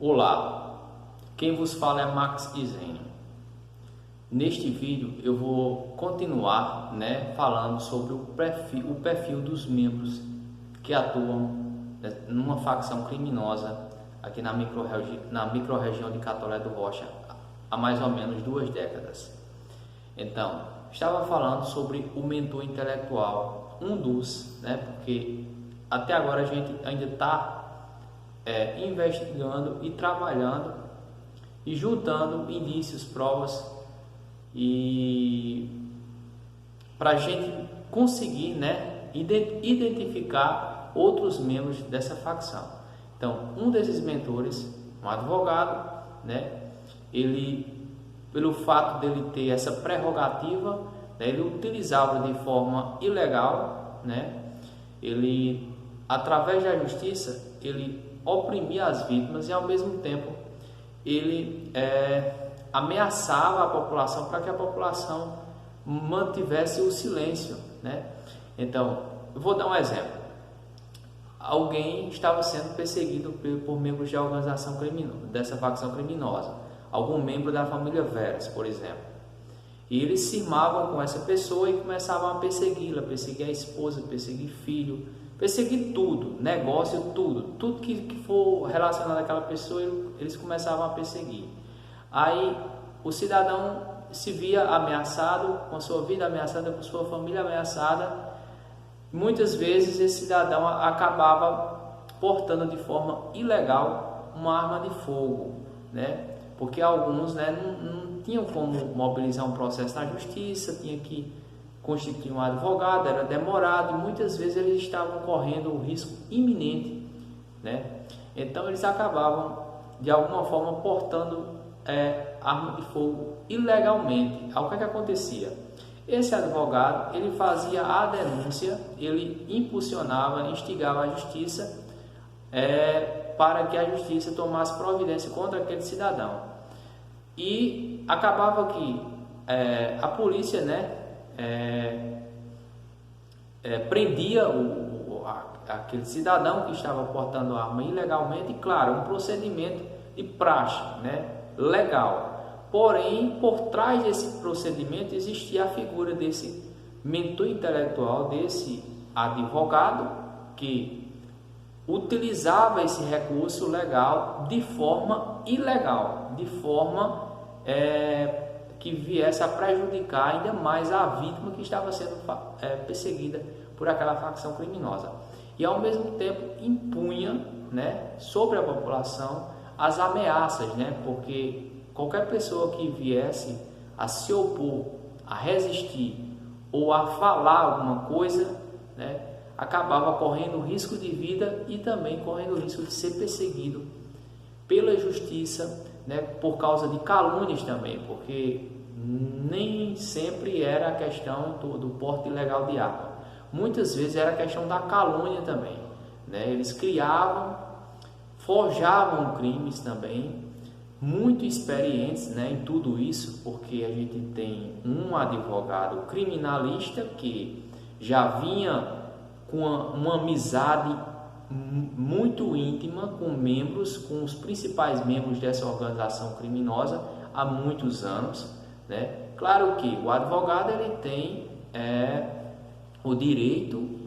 Olá, quem vos fala é Max Isênio. Neste vídeo eu vou continuar falando sobre o perfil dos membros que atuam numa facção criminosa aqui na microrregião de Catolé do Rocha há mais ou menos 2 décadas. Então, estava falando sobre o mentor intelectual, um dos, porque até agora a gente ainda está investigando e trabalhando e juntando indícios, provas e para a gente conseguir identificar outros membros dessa facção. Então, um desses mentores, um advogado, ele, pelo fato dele ter essa prerrogativa, ele utilizava de forma ilegal, ele, através da justiça, ele oprimia as vítimas e ao mesmo tempo ele ameaçava a população para que a população mantivesse o silêncio, Então, eu vou dar um exemplo. Alguém estava sendo perseguido por membros de organização criminosa, dessa facção criminosa, algum membro da família Veras, por exemplo. E eles se irmavam com essa pessoa e começavam a persegui-la, perseguir a esposa, perseguir filho, perseguir tudo, negócio, tudo que for relacionado àquela pessoa, eles começavam a perseguir. Aí o cidadão se via ameaçado, com a sua vida ameaçada, com sua família ameaçada. Muitas vezes esse cidadão acabava portando de forma ilegal uma arma de fogo, porque alguns não tinham como mobilizar um processo na justiça, tinha que constituir um advogado, era demorado e muitas vezes eles estavam correndo o risco iminente, Então eles acabavam de alguma forma portando arma de fogo ilegalmente. Aí o que acontecia? Esse advogado, ele fazia a denúncia, ele impulsionava, instigava a justiça para que a justiça tomasse providência contra aquele cidadão. E acabava que a polícia prendia aquele cidadão que estava portando arma ilegalmente, e claro, um procedimento de praxe, legal. Porém, por trás desse procedimento existia a figura desse mentor intelectual, desse advogado que utilizava esse recurso legal de forma ilegal, de forma que viesse a prejudicar ainda mais a vítima que estava sendo perseguida por aquela facção criminosa. E ao mesmo tempo impunha sobre a população as ameaças, porque qualquer pessoa que viesse a se opor, a resistir ou a falar alguma coisa, acabava correndo risco de vida e também correndo risco de ser perseguido pela justiça, por causa de calúnias também, porque nem sempre era a questão do porte ilegal de arma. Muitas vezes era a questão da calúnia também, Eles criavam, forjavam crimes também, muito experientes em tudo isso, porque a gente tem um advogado criminalista que já vinha com uma amizade muito íntima com os principais membros dessa organização criminosa há muitos anos, Claro que o advogado ele tem o direito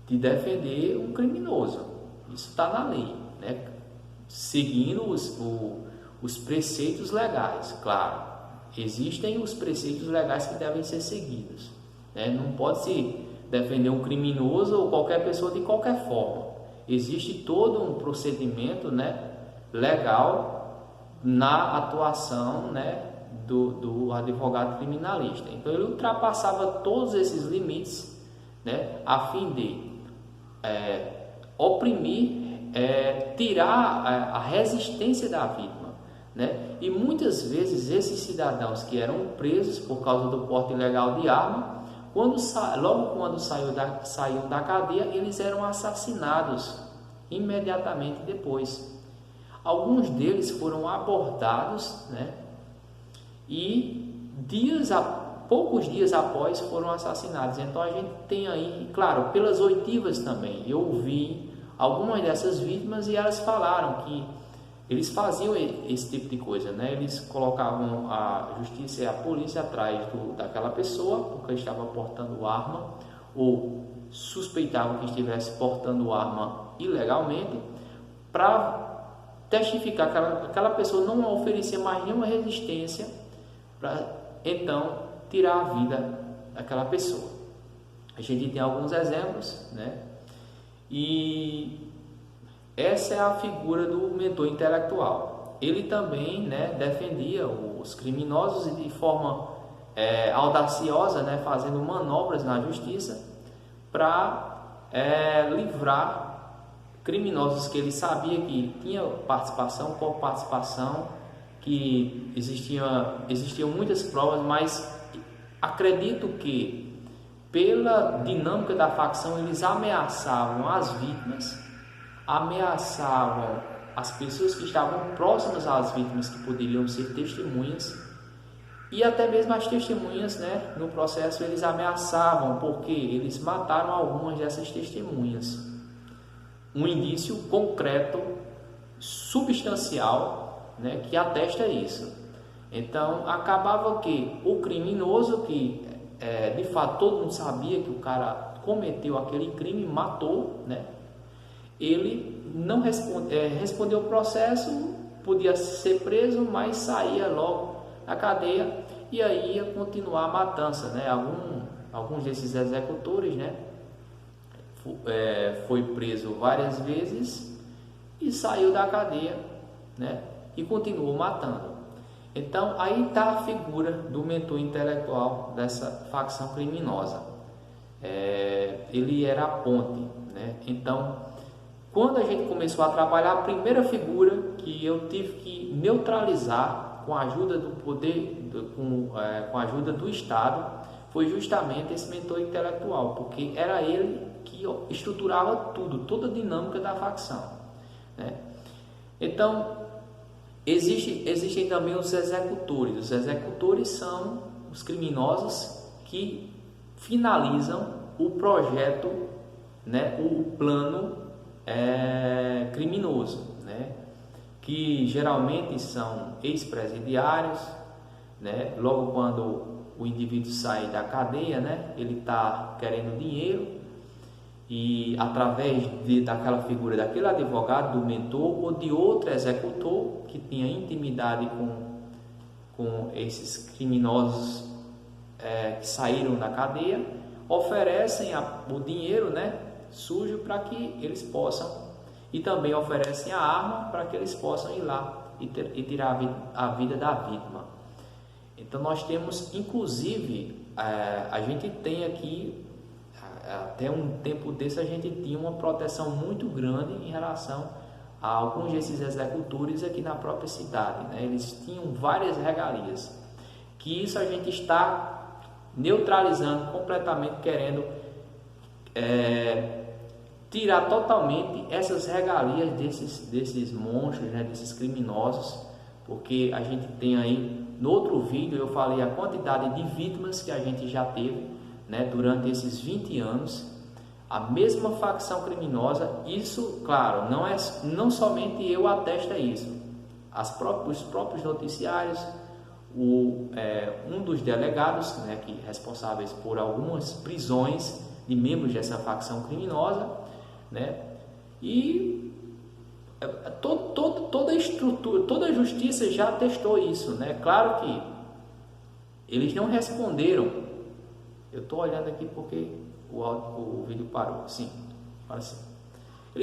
de defender um criminoso, isso está na lei, seguindo os preceitos legais. Claro, existem os preceitos legais que devem ser seguidos, Não pode se defender um criminoso ou qualquer pessoa de qualquer forma. Existe todo um procedimento legal na atuação do advogado criminalista. Então ele ultrapassava todos esses limites a fim de oprimir, tirar a resistência da vítima, E muitas vezes esses cidadãos que eram presos por causa do porte ilegal de arma, logo quando saíam da cadeia, eles eram assassinados imediatamente depois. Alguns deles foram abordados, e poucos dias após foram assassinados. Então a gente tem aí, claro, pelas oitivas também, eu ouvi algumas dessas vítimas e elas falaram que eles faziam esse tipo de coisa, né? Eles colocavam a justiça e a polícia atrás daquela pessoa porque estava portando arma ou suspeitavam que estivesse portando arma ilegalmente, para testificar que aquela pessoa não oferecia mais nenhuma resistência, para então tirar a vida daquela pessoa. A gente tem alguns exemplos, né? E essa é a figura do mentor intelectual. Ele também, né, defendia os criminosos e de forma audaciosa, né, fazendo manobras na justiça para livrar criminosos que ele sabia que tinham participação, que existiam muitas provas, mas acredito que pela dinâmica da facção eles ameaçavam as vítimas, ameaçavam as pessoas que estavam próximas às vítimas, que poderiam ser testemunhas, e até mesmo as testemunhas, né, no processo eles ameaçavam, porque eles mataram algumas dessas testemunhas. Um indício concreto, substancial, né, que atesta isso. Então acabava que o criminoso, que de fato todo mundo sabia que o cara cometeu aquele crime, matou, né, ele não respondeu o processo, podia ser preso, mas saía logo da cadeia e aí ia continuar a matança, né? Alguns desses executores, né, foi preso várias vezes e saiu da cadeia, né, e continuou matando. Então aí está a figura do mentor intelectual dessa facção criminosa. Ele era a ponte, né? Então, quando a gente começou a trabalhar, a primeira figura que eu tive que neutralizar com a ajuda do poder, com a ajuda do Estado, foi justamente esse mentor intelectual, porque era ele que estruturava tudo, toda a dinâmica da facção, né? Então, existem também os executores. Os executores são os criminosos que finalizam o projeto, né, o plano criminoso, né, que geralmente são ex-presidiários, né, logo quando o indivíduo sai da cadeia, né, ele está querendo dinheiro e através daquela figura daquele advogado, do mentor ou de outro executor que tinha intimidade com esses criminosos que saíram da cadeia, oferecem o dinheiro, né, sujo para que eles possam, e também oferecem a arma para que eles possam ir lá e tirar a vida da vítima. Então nós temos, inclusive, a gente tem aqui, até um tempo desse a gente tinha uma proteção muito grande em relação a alguns desses executores aqui na própria cidade, né? Eles tinham várias regalias, que isso a gente está neutralizando completamente, querendo tirar totalmente essas regalias desses monstros, né, desses criminosos, porque a gente tem aí, no outro vídeo eu falei a quantidade de vítimas que a gente já teve, né, durante esses 20 anos, a mesma facção criminosa. Isso, claro, não somente eu atesto isso, os próprios noticiários, um dos delegados, né, responsáveis por algumas prisões de membros dessa facção criminosa, né, e toda a estrutura, toda a justiça já atestou isso, né? Claro que eles não responderam. Eu estou olhando aqui porque o vídeo parou. Sim, para sim.